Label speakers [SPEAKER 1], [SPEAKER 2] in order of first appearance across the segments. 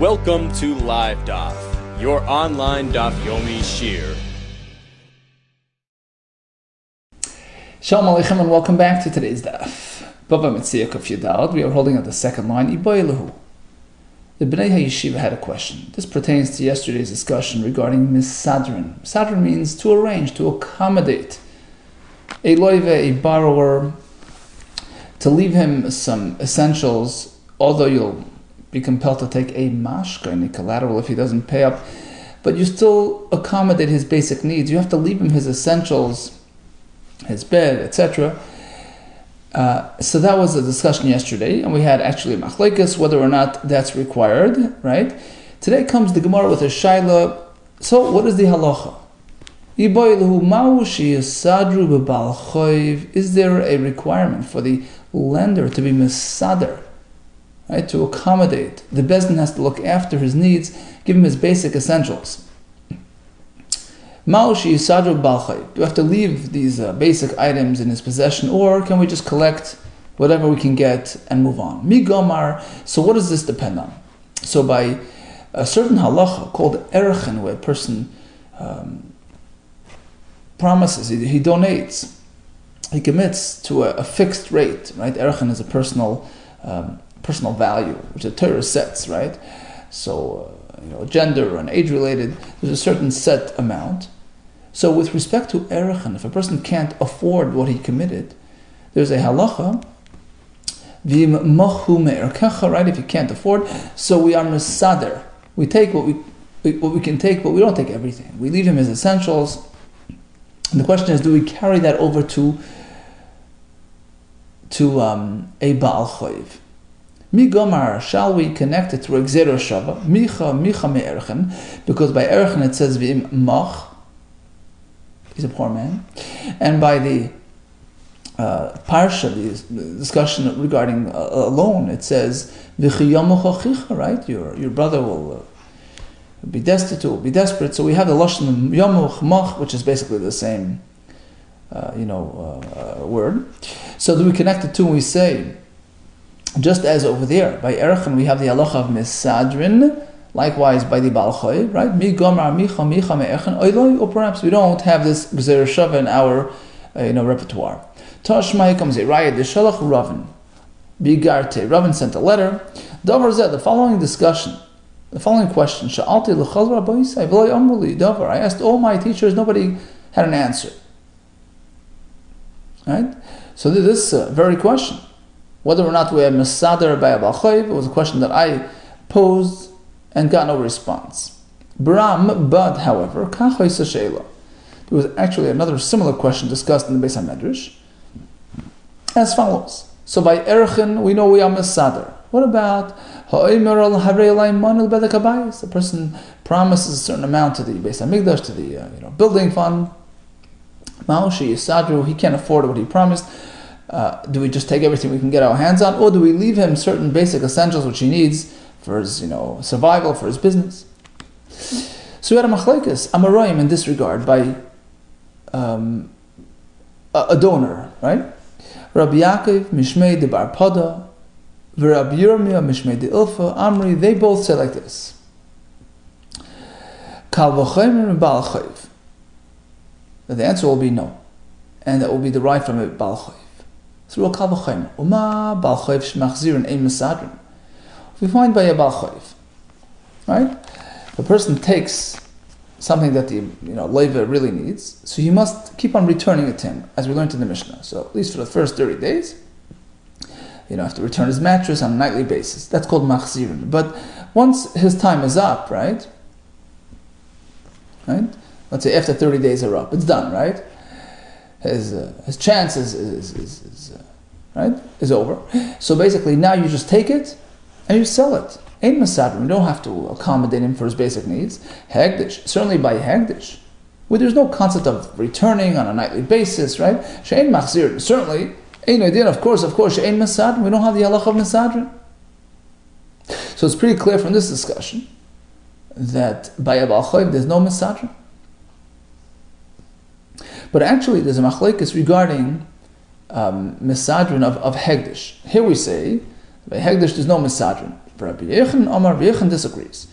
[SPEAKER 1] Welcome to Live DAF, your online DAF Yomi Shir.
[SPEAKER 2] Shalom Aleichem and welcome back to today's DAF. Bava Metzia Kuf Yudalad. We are holding at the second line. Iboilahu. The Bnei HaYeshiva had a question. This pertains to yesterday's discussion regarding misadrin. Misadrin means to arrange, to accommodate a loive, a borrower, to leave him some essentials, although you'll be compelled to take a mashka, any collateral, if he doesn't pay up, but you still accommodate his basic needs. You have to leave him his essentials, his bed, etc. So that was the discussion yesterday, and we had actually a machlekes whether or not that's required, right? Today comes the Gemara with a shaila. So what is the halacha? Is there a requirement for the lender to be misader, right? To accommodate? The bezdin has to look after his needs, give him his basic essentials. Do you have to leave these basic items in his possession, or can we just collect whatever we can get and move on? Migomar. So what does this depend on? So by a certain halacha called erchen, where a person promises, he donates, he commits to a fixed rate, right? Erchen is a personal value, which the Torah sets, right? So gender and age related, there's a certain set amount. So with respect to erchen, if a person can't afford what he committed, there's a halacha, right? If you can't afford, so we are misader. We take what we can take, but we don't take everything. We leave him his essentials. And the question is, do we carry that over to a Baal Choiv? Migomar, shall we connect it to a Gzero Shava? Micha me'erchen, because by erchen it says v'im mach, he's a poor man. And by the parsha, the discussion regarding a loan, it says v'chiyamuch, right? Your brother will be destitute, will be desperate. So we have the lashon yamuch mach, which is basically the same, word. So do we connect the two and we say, just as over there by erchen we have the halacha of misadrin, likewise by the Baal Choiv, right? Mi gomar micha me'erchen oiloi, or perhaps we don't have this gzer shava in our repertoire. Tashmai comes a raya deshalach Ravin bigarte. Ravin sent a letter. Davar zeh, the following discussion, the following question: Sha'alti l'chol rabbi v'lo amuli davar. I asked all my teachers, nobody had an answer. Right? So this very question, whether or not we are misader by a Baal Choiv, it was a question that I posed and got no response. But however, there was actually another similar question discussed in the Beis HaMedrash as follows. So by erchen we know we are misader. What about a person promises a certain amount to the Beis HaMikdash, to the building fund. He can't afford what he promised. Do we just take everything we can get our hands on, or do we leave him certain basic essentials which he needs for his survival, for his business? So we had a machlekes amarayim in this regard by a donor, right? Rabbi Yaakov Mishmei de Bar Pada, Rabbi Yirmiyah Mishmei de Ilfa Amri. They both say like this: Kal v'chaymer and Baal Choiv. The answer will be no, and that will be derived from a Baal Choiv. Through a Kal v'chaymer, Uma Baal Choiv shmachzirin ein misadrin. We find by a Baal Choiv, right? The person takes something that the leiva really needs, so he must keep on returning it to him, as we learned in the Mishnah. So at least for the first 30 days, have to return his mattress on a nightly basis. That's called machzirin. But once his time is up, right? Let's say after 30 days are up, it's done, right? His chance is over. So basically, now you just take it and you sell it. Ein misadrin, you don't have to accommodate him for his basic needs. Hegdish, certainly by hegdish, where there's no concept of returning on a nightly basis, right? She'ein machzir, certainly. Ein idin, of course, she'ein misadrin. We don't have the halacha of misadrin. So it's pretty clear from this discussion that by a Baal Choiv there's no misadrin. But actually, there's a machlekes regarding misadrin of hegdish. Here we say By Hegdish, there's no misadrin. Rabbi Yechon disagrees.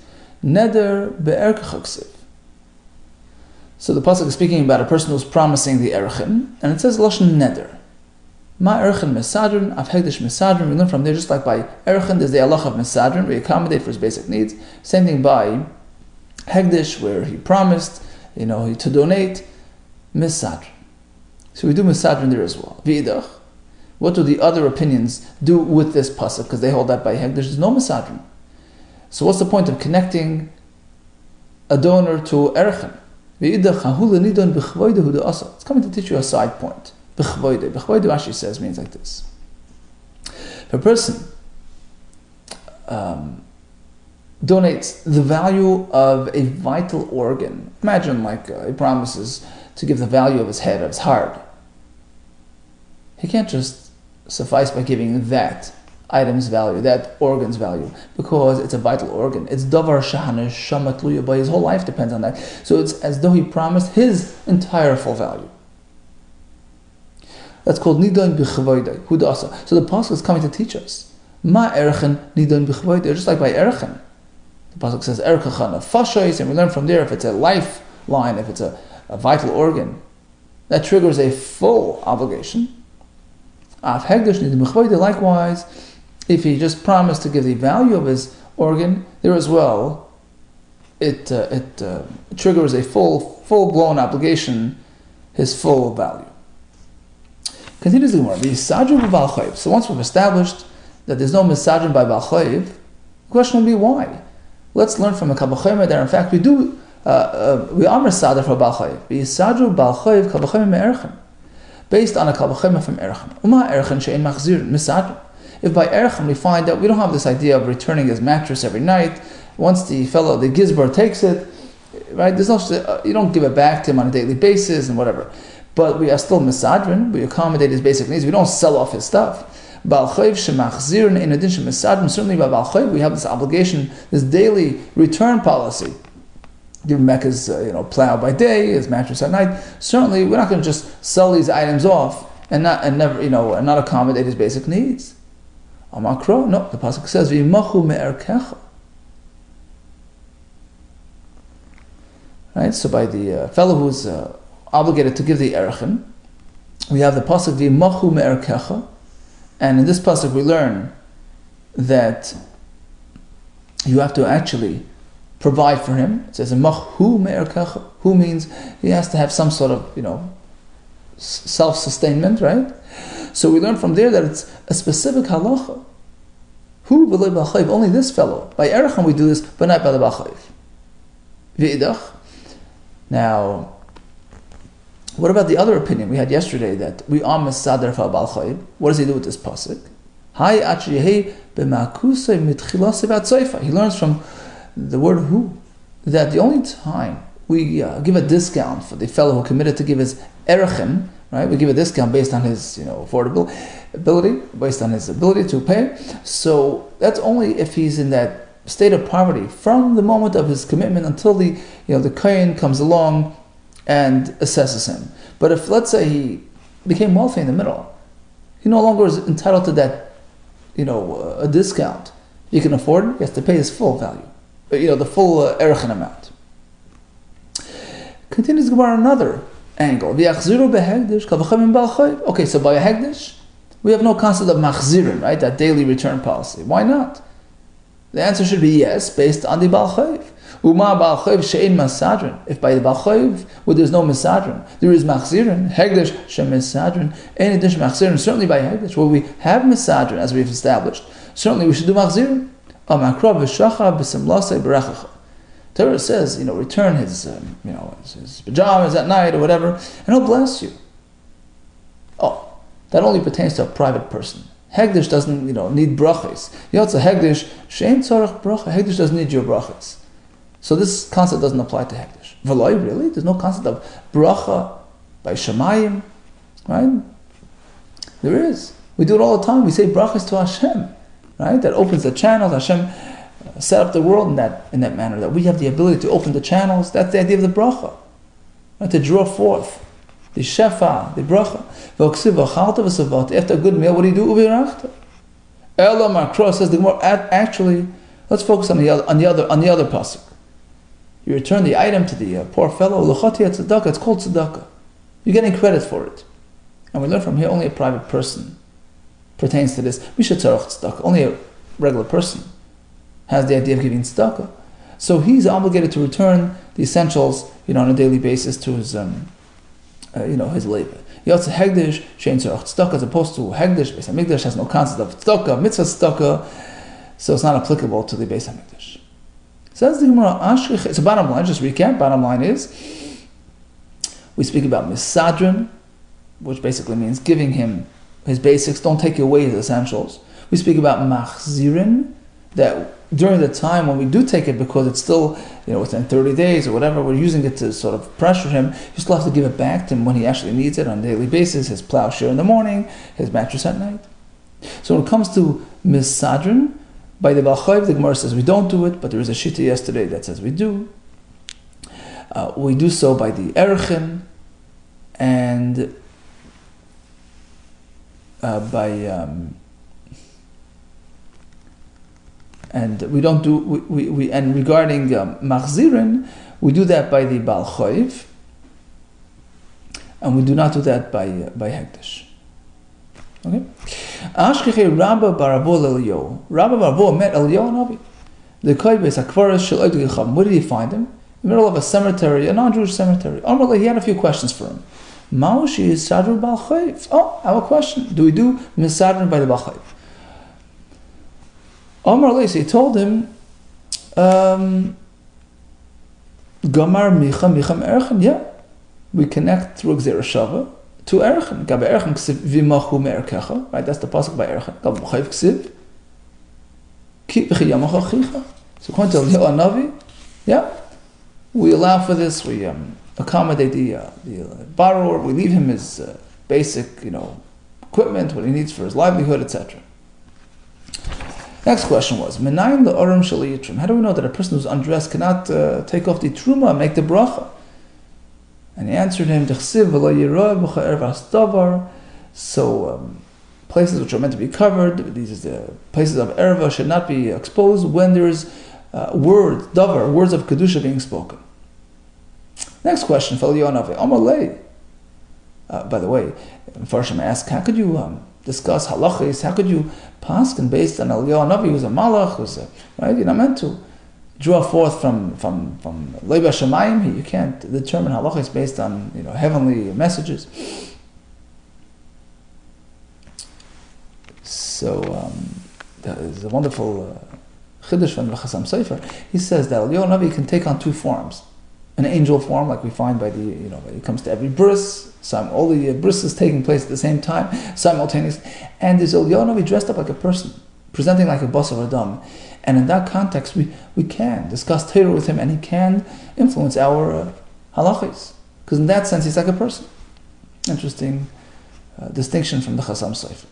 [SPEAKER 2] Neder be'erkach. So the pasuk is speaking about a person who's promising the erchin, and it says lashon neder. Ma erchin misadrin, av Hegdish misadrin. We learn from there, just like by erchin, there's the halach of misadrin, we accommodate for his basic needs. Same thing by Hegdish, where he promised, to donate misadrin. So we do misadrin there as well. V'idach. What do the other opinions do with this pasuk? Because they hold that by Hegdish, there's no misadrin. So what's the point of connecting a donor to erchin? It's coming to teach you a side point. B'chvoide. B'chvoide, Rashi says, means like this. If a person donates the value of a vital organ, imagine he promises to give the value of his head, of his heart. He can't just suffice by giving that item's value, that organ's value, because it's a vital organ. It's davar shahana shamatluya, but his whole life depends on that. So it's as though he promised his entire full value. That's called nidon b'chavoidai, hudasa. So the pasuk is coming to teach us. Ma erchen nidon b'chavoidai, just like by erchen. The pasuk says erkachan of fashais, and we learn from there if it's a lifeline, if it's a vital organ, that triggers a full obligation. Av Hegdish nidon b'chavoidai, likewise, if he just promised to give the value of his organ, there as well, it triggers a full-blown obligation, his full value. Continues the Gemara. So once we've established that there's no misajin by Baal Chayiv, the question will be why? Let's learn from a Kal V'chomer that in fact we are misader for Baal Chayiv. V'yisajru Baal Chayiv Kal V'chomer me'erchen, based on a Kal V'chomer from erchen. Uma erchen she'en machzir misajin. If by erchen we find that we don't have this idea of returning his mattress every night, once the gizbar takes it, right? There's no, you don't give it back to him on a daily basis and whatever. But we are still misadrin. We accommodate his basic needs. We don't sell off his stuff. Baal Chayiv shemachzirin in addition misadrin. Certainly by Baal Chayiv we have this obligation, this daily return policy. Give him back his plow by day, his mattress at night. Certainly we're not going to just sell these items off and not accommodate his basic needs. Amakro, no, the pasuk says v'yimachu me'erkecha. Right, so by the fellow who's obligated to give the erchen, we have the pasuk v'yimachu me'erkecha, and in this pasuk we learn that you have to actually provide for him. It says machu me'erkecha. Who means he has to have some sort of self-sustainment, right? So we learn from there that it's a specific halacha. Who v'lei Baal Chayiv? Only this fellow. By erchen we do this, but not by the Baal Chayiv. V'idach. Now, what about the other opinion we had yesterday that we are misader for Baal Chayiv? What does he do with this pasuk? Hai achiyeh b'makusay mitchilas v'atzayfa. He learns from the word who that the only time we give a discount for the fellow who committed to give his erchen, right? We give a discount based on his affordability, based on his ability to pay. So that's only if he's in that state of poverty from the moment of his commitment until the kohen comes along and assesses him. But if, let's say, he became wealthy in the middle, he no longer is entitled to that, a discount. He can afford it, he has to pay his full value, the full erchen amount. Continues Gemara another angle. Okay, so by a hegdish, we have no concept of machzirin, right? That daily return policy. Why not? The answer should be yes, based on the Baal Chayiv. Uma Baal Chayiv she'ein masadrin. If by the Baal Chayiv, there's no masadrin, there is machzirin. Hegdish she'misadrin. In addition, machzirin. Certainly by hegdish, where we have masadrin, as we've established, certainly we should do machzirin. Amakra v'shacha b'simlasei b'rechacha. Torah says, return his pajamas at night or whatever, and he'll bless you. Oh, that only pertains to a private person. Hegdish doesn't, need brachas. Yotza Hegdish, she'ein tzarech bracha. Hegdish doesn't need your brachas. So this concept doesn't apply to Hegdish. V'loi, really? There's no concept of bracha by Shemayim, right? There is. We do it all the time. We say brachas to Hashem, right? That opens the channels. Hashem set up the world in that manner, that we have the ability to open the channels. That's the idea of the bracha, right? To draw forth the shefa, the bracha. After a good meal, what do you do? Ela Makro says the Gemara. Actually, let's focus on the other pasuk. You return the item to the poor fellow. L'chati tzedakah. It's called tzedakah. You're getting credit for it. And we learn from here only a private person pertains to this. Misha tzarach tzedakah. Only a regular person has the idea of giving tzedakah. So he's obligated to return the essentials, on a daily basis to his, his labor. Yotze hegdish shein tzarach tzedakah, as opposed to hegdish. Beis Hamikdash has no concept of tzedakah, mitzvah tzedakah, so it's not applicable to the Beis Hamikdash. Says the Gemara, Ashkech. So bottom line, just recap. Bottom line is, we speak about misadrin, which basically means giving him his basics. Don't take away his essentials. We speak about machzirin, that during the time when we do take it, because it's still, within 30 days or whatever, we're using it to sort of pressure him, you still have to give it back to him when he actually needs it on a daily basis, his plowshare in the morning, his mattress at night. So when it comes to misadrin, by the Balchayv, the Gemara says we don't do it, but there is a shita yesterday that says we do. We do so by the erchin, and and we don't do we and regarding machzirin, we do that by the Balchayv, and we do not do that by hekdesh. Okay. Ashkeche Rabba Barabo Elio. Rabba Barabo met Elio Navi. The Koybes Akvaras Shel Oid Gecham. Where did he find him? In the middle of a cemetery, a non-Jewish cemetery. Amarle, he had a few questions for him. Maushi is Sadr Balchayv. Oh, I have a question. Do we do Misadr by the Balchayv? Amarle, so he told him, Gamar Micham Erchen. Yeah, we connect through Gzera Shava to Erchen. Gabe Erchen ksiv vimachu me'erkecha. Right, that's the pasuk by Erchen. Gabe B'chayv ksiv ki b'chiyamacha chicha. So according to Eliyahu Navi, yeah, we allow for this. We accommodate the borrower. We leave him his basic, equipment, what he needs for his livelihood, etc. Next question was, Menayin le'orim shel yitrim. How do we know that a person who's undressed cannot take off the truma and make the bracha? And he answered him, so places which are meant to be covered, these are the places of erva, should not be exposed when there is words of kedusha being spoken. Next question, by the way, Farshim asked, how could you discuss halachis? How could you paskin based on Eliyahu Navi, who's a malach, right? You're not meant to draw forth from Leiba Shemayim. You can't determine halachis based on heavenly messages. So there's a wonderful chiddush from the Chasam Sofer. He says that Eliyahu Navi can take on two forms: an angel form, like we find by the when it comes to every bris. All the bris is taking place at the same time, simultaneously, and there's Eliyahu Navi dressed up like a person, presenting like a basar adam. And in that context, we can discuss Torah with him, and he can influence our halachis. Because in that sense, he's like a person. Interesting distinction from the Chasam Sofer.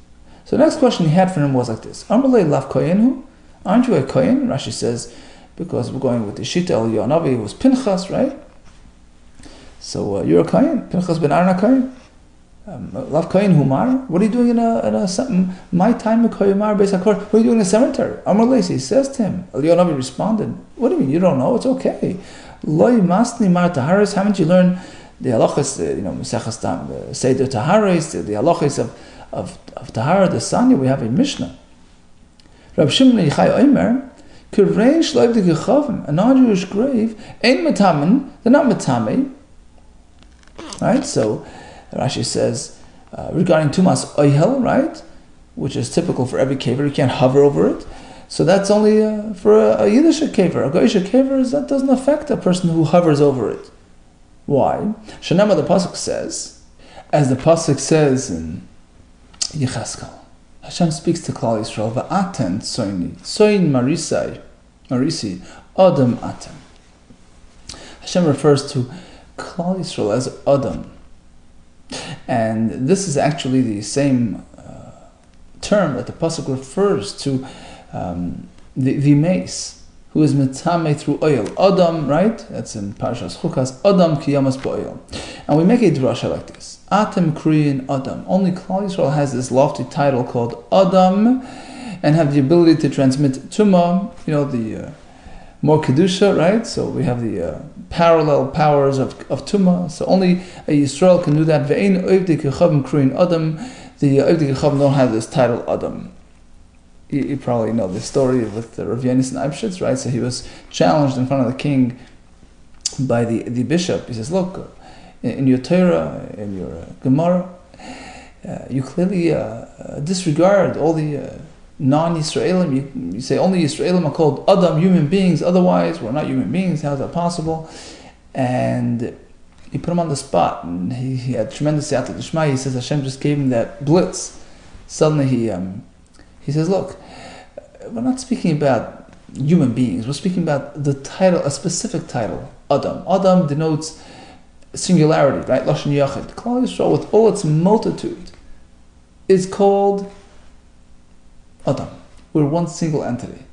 [SPEAKER 2] So the next question he had for him was like this. Amalei lav kohenhu? Aren't you a kohen? Rashi says, because we're going with the Shita Eliyahu Navi, who was Pinchas, right? So you're a kohen. Pinchas ben Aaron a kohen. Lav kohen humar. What are you doing in a my time koyemar beis hakor? What are you doing in a cemetery? Amar Leisi says to him. Eliyahu Navi responded, "What do you mean? You don't know? It's okay. Loi masni mar taharis. Haven't you learned the halachas? Mesechas Tam Seder Taharis, the halachas of tahara, the sanya. We have a Mishnah. Rab Shimon Yochai Omer, Kirei shloiv de gechavim. A non-Jewish grave ain't metamen. They're not metame. Right? So Rashi says regarding Tumas Oihel, right, which is typical for every caver, you can't hover over it. So that's only for a Yiddish caver. A Goyish caver, that doesn't affect a person who hovers over it. Why? Shanama, the pasuk says, as the pasuk says in Yecheskel, Hashem speaks to Klal Yisrael, Va'aten soini, soin marisi, Adam aten. Hashem refers to Klal Yisrael as Adam. And this is actually the same term that the pasuk refers to the mace, who is metame through oil. Adam, right? That's in Parashas Chukas. Adam ki yamas ba'oil. And we make a drasha like this: Atem kriyin Adam. Only Klal Yisrael has this lofty title called Adam and have the ability to transmit Tumah, the more Kedusha, right? So we have the parallel powers of Tumah. So only a Yisrael can do that. Ve'ein oivdei kechavim kruin Adam. The oivdei kechavim don't have this title Adam. You probably know the story with Rav Yonis and Eibshitz, right? So he was challenged in front of the king by the bishop. He says, look, in your Torah, in your Gemara, you clearly disregard all the non-Yisraelim. You say only Yisraelim are called Adam, human beings, otherwise we're not human beings. How is that possible? And he put him on the spot, and he had tremendous siyata d'shmaya. He says Hashem just gave him that blitz. Suddenly he says, look, we're not speaking about human beings, we're speaking about the title, a specific title, Adam. Adam denotes singularity, right? Lashon Yachid. Klal Yisrael, with all its multitude, is called Adam. We're one single entity.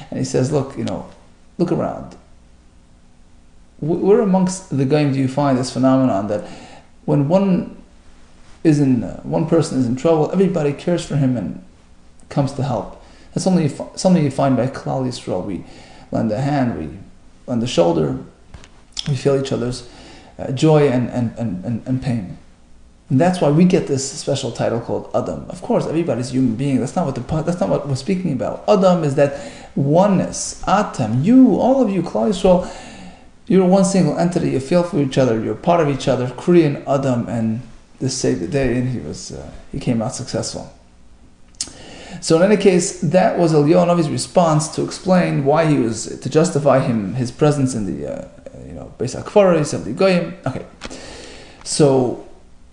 [SPEAKER 2] And he says, look, look around. Where amongst the Goyim do you find this phenomenon that when one person is in trouble, everybody cares for him and comes to help? That's something you find by Klal Yisrael. We lend a hand, we lend a shoulder, we feel each other's joy and pain. And that's why we get this special title called Adam. Of course, everybody's a human being. That's not what we're speaking about. Adam is that oneness. Atam, you, all of you, Klal Yisrael, you're one single entity. You feel for each other. You're part of each other. Korean Adam, and this saved the day, and he came out successful. So in any case, that was Eliyahu Navi's response to explain why to justify his presence in the Beis HaKfaros of the Goyim. Okay, so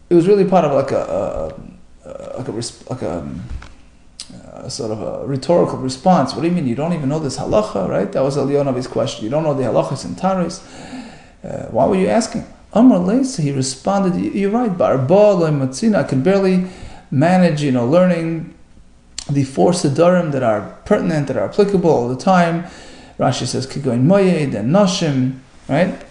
[SPEAKER 2] it was really part of a sort of a rhetorical response. What do you mean? You don't even know this halacha, right? That was Eliyahu Navi's question. You don't know the halachas and taris. Why were you asking? Amar Leisa, he responded, you're right, Barba lo matzina, I could barely manage, learning the 4 Siddharim that are pertinent, that are applicable all the time. Rashi says, Kigoin Moyed and Nashim, right?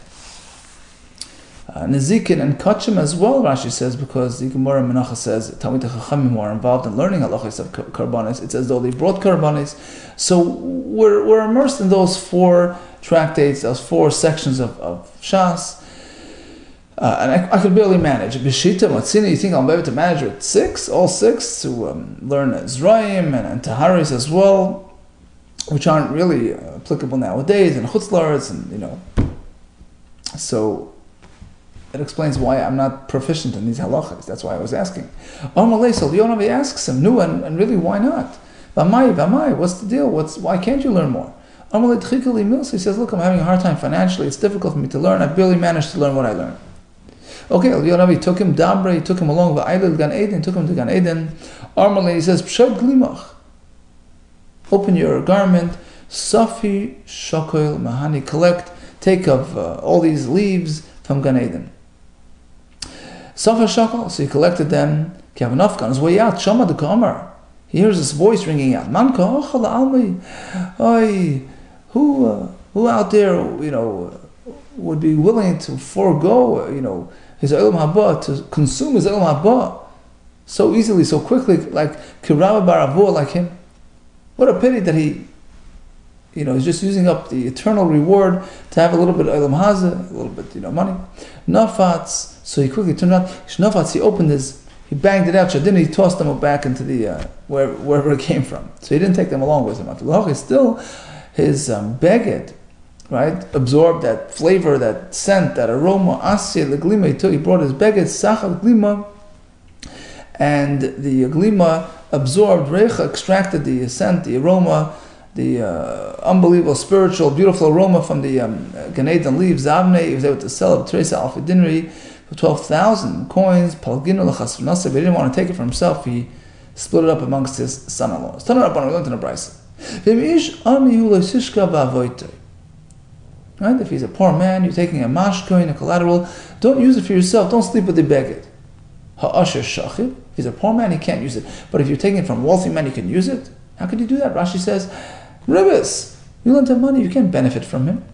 [SPEAKER 2] Nezikin and Kachim as well, Rashi says, because the Gemara Menachah says Talmidei Chachamim are involved in learning halachos of karbanis. It's as though they brought karbanis. So we're immersed in those 4 tractates, those 4 sections of Shas. And I could barely manage. B'shita Matzina, you think I'll be able to manage with 6, all 6, to learn Zrayim and Taharis as well, which aren't really applicable nowadays, and Chutzlaritz, and so it explains why I'm not proficient in these halachas. That's why I was asking. Amalei, so Eliyahu Navi asks him, and really, why not? V'amai, what's the deal? Why can't you learn more? Amalei Tchikali Milsa, he says, look, I'm having a hard time financially. It's difficult for me to learn. I barely managed to learn what I learned. Okay, Eliyahu Navi took him Dabre, he took him along V'aylil Gan Eden, took him to Gan Eden. Amalei, he says, Pshad Glimach, open your garment, Safi Shokoil Mahani, take of all these leaves from Gan Eden. Safa Shakal, so he collected them. Kavanafka on his way out, Shama the Kamar. He hears this voice ringing out. Man ka'achal almi. Who out there, would be willing to forego, his Olam Haba, to consume his Olam Haba so easily, so quickly, like Kirama Baravua, like him. What a pity that he, he's just using up the eternal reward to have a little bit of Olam Haza, a little bit, money. Nafatz. So he quickly turned around. Shnafats, he banged it out. Shadin, he tossed them back into the wherever it came from. So he didn't take them along with him. Still, his beged, right, absorbed that flavor, that scent, that aroma. Asya leglima. He brought his beged sachal glima, and the glima absorbed recha, extracted the scent, the aroma, the unbelievable, spiritual, beautiful aroma from the Gan Eden leaves. Zavne, he was able to sell it, Teresa Alfi Dinri, for 12,000 coins. Palgino l'chas v'naseh, but he didn't want to take it for himself. He split it up amongst his son-in-laws. Turn it up on, we learned in a brisa. Right? If he's a poor man, you're taking a mashkoin, a collateral, don't use it for yourself. Don't sleep with the beged. Ha'asher shachib. If he's a poor man, he can't use it. But if you're taking it from a wealthy man, you can use it. How can you do that? Rashi says, Ribbis, you lend him money, you can't benefit from him.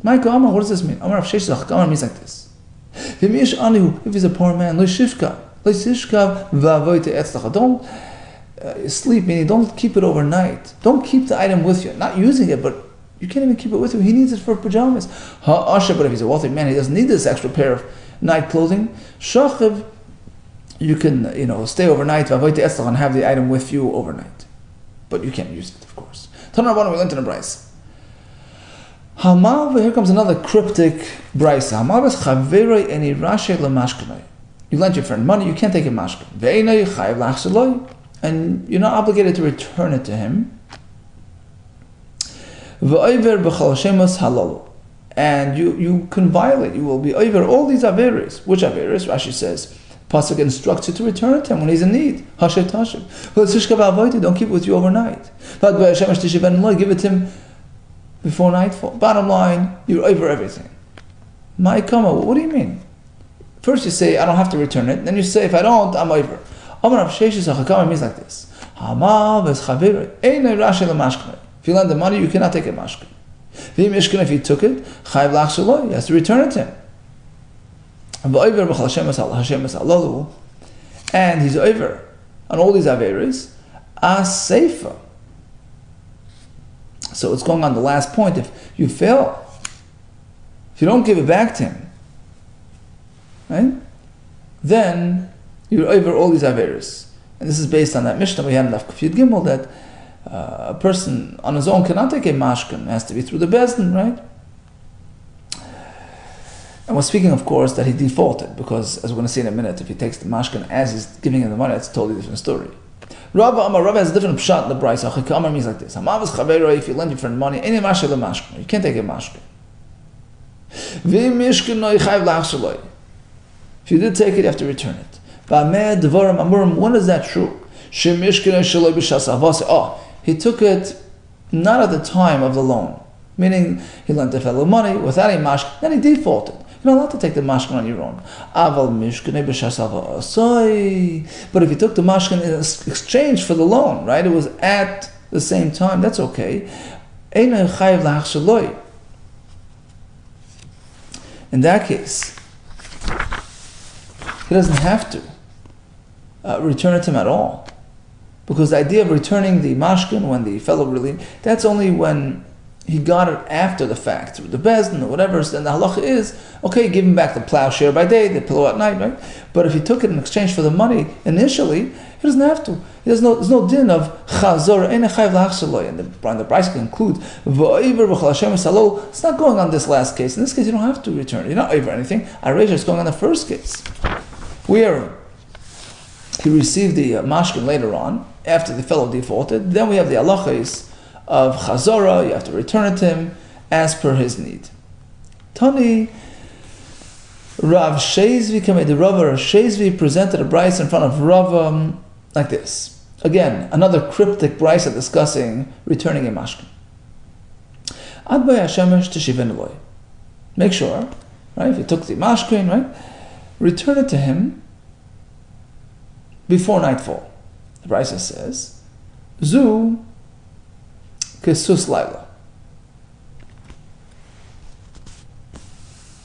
[SPEAKER 2] Michael Amar, what does this mean? Amar of Sheshach, Amar means like this. If he's a poor man, don't sleep, meaning don't keep it overnight. Don't keep the item with you. Not using it, but you can't even keep it with you. He needs it for pajamas. But if he's a wealthy man, he doesn't need this extra pair of night clothing. Shachiv, you can stay overnight and have the item with you overnight, but you can't use it, of course. Tana Rabbanan, we learned in a brayso. Hamal, here comes another cryptic brayso. Hamal is chaveroi eni rashe lemashkanoi. You lent your friend money, you can't take a mashkan. Ve'enoi chayav lachshaloi, and you're not obligated to return it to him. Ve'oiver b'chol shemos halalu, and you can violate. You will be over all these averes. Which averes? Rashi says, Pasuk instructs you to return it to him when he's in need. Hashem tashiv. Don't keep it with you overnight. Give it to him before nightfall. Bottom line, you're over everything. Ma'ikama, what do you mean? First you say, I don't have to return it. Then you say, if I don't, I'm over. It means like this. If you lend the money, you cannot take a mashkan. If you took it, he has to return it to him. And he's over on all these averes. Aseifa. So it's going on the last point. If you fail, if you don't give it back to him, right, then you're over all these averes. And this is based on that Mishnah we had in DAF Kufiyat Gimel, that a person on his own cannot take a mashkan. It has to be through the bezdin, right? And we're speaking, of course, that he defaulted, because, as we're going to see in a minute, if he takes the mashkan as he's giving him the money, it's a totally different story. Rava has a different pshat in the brayso. Amar means like this: if you lend your friend money, you can't take a mashkan. If you did take it, you have to return it. When is that true? He took it not at the time of the loan, meaning he lent a fellow money without a mashkan, then he defaulted. You're not allowed to take the mashkan on your own. But if you took the mashkan in exchange for the loan, right, it was at the same time, that's okay. In that case, he doesn't have to return it to him at all. Because the idea of returning the mashkin when the fellow really, that's only when he got it after the fact, through the bezdin or whatever. So then the halacha is, okay, give him back the plowshare by day, the pillow at night, right? But if he took it in exchange for the money initially, he doesn't have to. There's no din of chazor, and the brayso concludes, it's not going on this last case. In this case, you don't have to return it. You're not over anything. Arasha is going on the first case, where he received the mashkin later on, after the fellow defaulted. Then we have the halachas of chazora, you have to return it to him as per his need. Tani Rav Shezvi came the Rav Shezvi presented a brayso in front of Rav like this. Again, another cryptic brayso discussing returning a mashkin. Ad bay hashemesh tishiven loy. Make sure, right? If you took the mashkin, right, return it to him before nightfall. The brayso says, Zu kesus laila.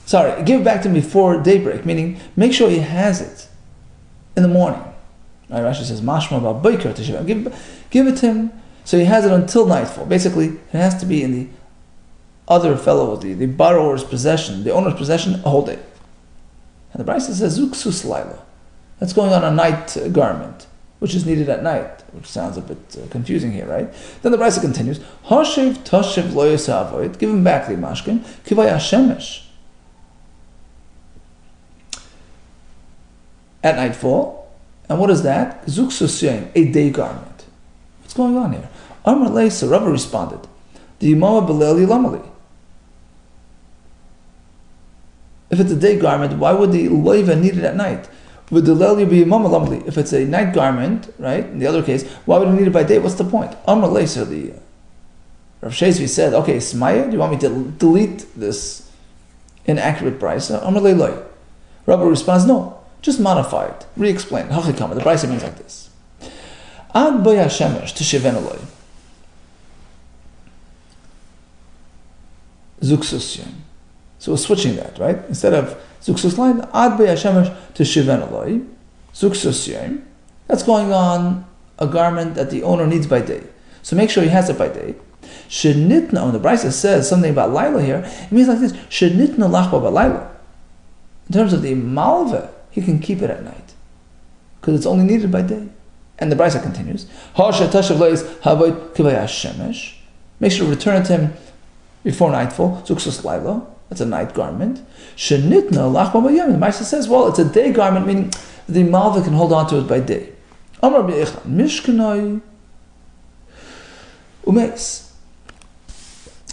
[SPEAKER 2] Sorry, give it back to him before daybreak, meaning make sure he has it in the morning. Right, Rashi says, Mashma ba boiker tishiva. Give it to him so he has it until nightfall. Basically, it has to be in the other fellow, the borrower's possession, the owner's possession, a whole day. And the brayso says, Zuksus laila. That's going on a night garment, which is needed at night, which sounds a bit confusing here, right? Then the brayso continues, Hashiv tashiv lo yisavoid. Give him back the mashkin. Kivay hashemesh. At nightfall. And what is that? Zuksus, a day garment. What's going on here? Amar Leisa, Rabbi responded, the Yimama Beleli Lamali. If it's a day garment, why would the loiva need it at night? Would the leli be Yimama Lamali? If it's a night garment, right, in the other case, why would it need it by day? What's the point? Amar Leisa, the Rav Shezvi said, okay, Smaya, do you want me to delete this inaccurate brayso? Amar Leiloi. Rabbi responds, no. Just modify it. Re-explain. Hachikama. The brayso means like this. Ad bay hashemesh tishiven eloi. Zuksus yom. So we're switching that, right? Instead of zuksus line, ad bay hashemesh tishiven eloi. Zuksus yom. That's going on a garment that the owner needs by day. So make sure he has it by day. Shenitna, when the Brisa says something about Laila here, it means like this, Shenitna lachba b'Laila. In terms of the malva, he can keep it at night. Because it's only needed by day. And the Brisa continues, make sure to return it to him before nightfall. Zuksus Laila, that's a night garment. Shenitna lachba b'yom. The Brisa says, well, it's a day garment, meaning the malva can hold on to it by day. Amar b'Echad, Mishkanoi Umeis.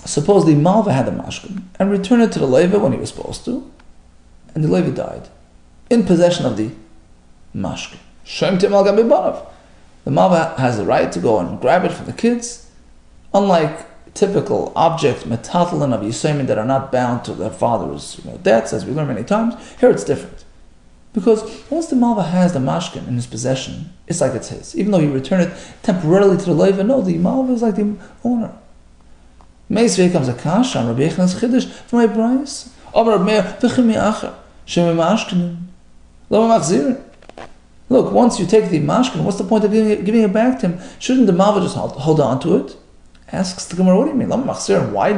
[SPEAKER 2] Suppose the malva had the mashkin and returned it to the leva when he was supposed to, and the leva died in possession of the mashkin. The malva has the right to go and grab it from the kids, unlike typical objects metathlon of yisayim that are not bound to their father's debts, as we learned many times. Here it's different, because once the malva has the mashkin in his possession, it's like it's his. Even though you return it temporarily to the leva, no, the malva is like the owner. Meisvei comes a kasha on Rabbi Yehuda's chiddush from my Bryce. Amar Rabbi Meir v'chimi acher shemi mashkenim lama machzirin. Look, once you take the mashkin, what's the point of giving it back to him? Shouldn't the malva just hold on to it? Asks the Gemara, what do you mean? Lama machzirin? Why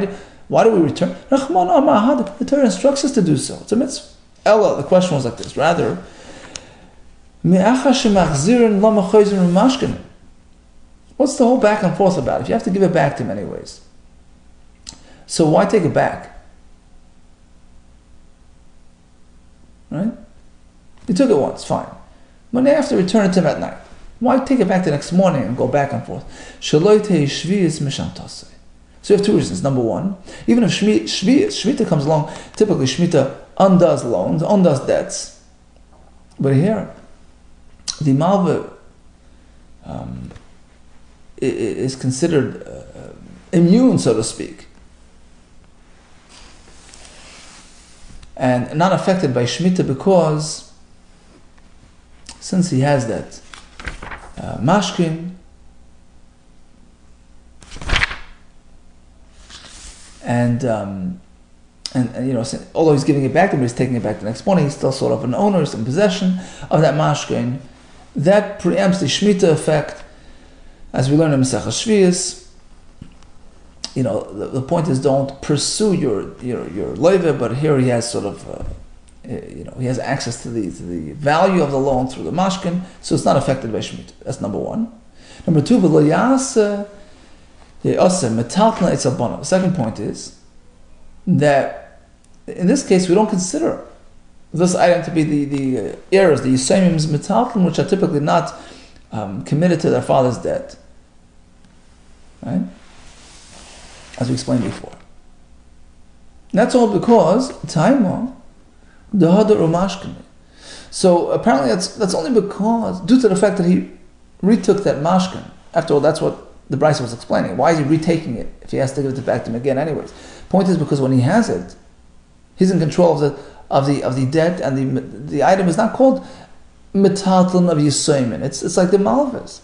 [SPEAKER 2] do we return? Rachman amar ahad. The Torah instructs us to do so. It's a mitzvah. Ella, the question was like this. Rather, me'acha shemachzirin lama choyzirin mashkenim. What's the whole back and forth about? If you have to give it back to him anyways, so why take it back? Right? You took it once, fine. When they have to return it to him at night, why take it back the next morning and go back and forth? So you have two reasons. Number one, even if Shemitah comes along, typically Shemitah undoes loans, undoes debts. But here, the malva is considered immune, so to speak, and not affected by Shemitah, because since he has that mashkin, and although he's giving it back to him, he's taking it back the next morning, he's still sort of an owner, he's in possession of that mashkin. That preempts the Shemitah effect, as we learn in Masechah Shvius. The point is, don't pursue your leva, but here he has sort of, he has access to the value of the loan through the mashkin, so it's not affected by Shemitah. That's number one. Number two, the second point is that in this case we don't consider this item to be the heirs, the yisayim's metalton, which are typically not committed to their father's debt, right? As we explained before. And that's all because Taima, the Hadar Umashkani. So apparently that's only because, due to the fact that he retook that mashkin. After all, that's what the Bryce was explaining. Why is he retaking it if he has to give it back to him again anyways? Point is, because when he has it, he's in control of the debt, and the item is not called metalton of Yisayim. It's like the malvas.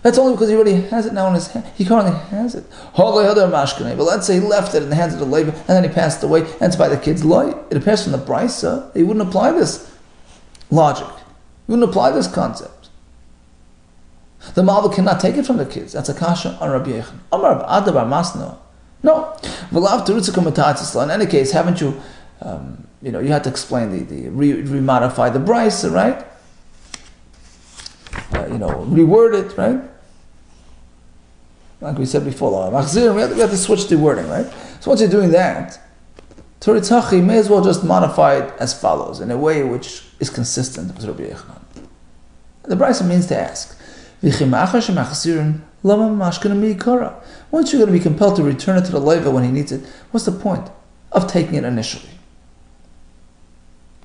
[SPEAKER 2] That's only because he already has it now in his hand. He currently has it. But let's say he left it in the hands of the labor, and then he passed away, and it's by the kid's life. It appears from the Brisa, he wouldn't apply this logic. He wouldn't apply this concept. The malva cannot take it from the kids. That's a kasha on Rabbi Yehuda. Amar Adabar Masno. No. In any case, haven't you, you had to explain the remodify the Brisa, right? Reword it, right? Like we said before, we have to switch the wording, right? So once you're doing that, Torah may as well just modify it as follows, in a way which is consistent with Rabbi Yehuda. The Brisa means to ask, once you're going to be compelled to return it to the leva when he needs it, what's the point of taking it initially?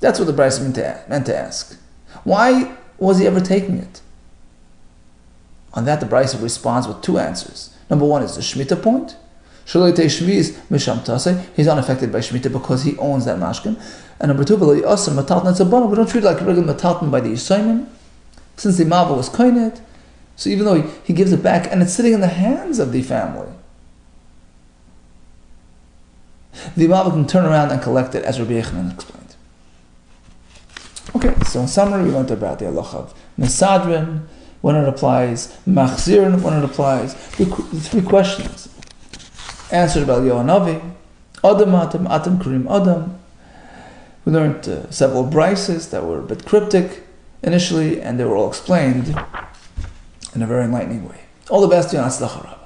[SPEAKER 2] That's what the Brisa meant to ask. Why was he ever taking it? On that, the Brisa responds with two answers. Number one is the Shemitah point. He's unaffected by Shemitah because he owns that mashkin. And number two, we don't treat it like regular metalton by the Yisayim, since the malva was koinet. So even though he gives it back and it's sitting in the hands of the family, the malva can turn around and collect it, as Rabbi Yehuda explained. Okay, so in summary, we learned about the halacha of Mesadrin, when it applies machzirin, when it applies. The three questions answered by Yohanavi. Adam atam, atam kurim adam. We learned several brises that were a bit cryptic initially, and they were all explained in a very enlightening way. All the best, Yon Atzlacha.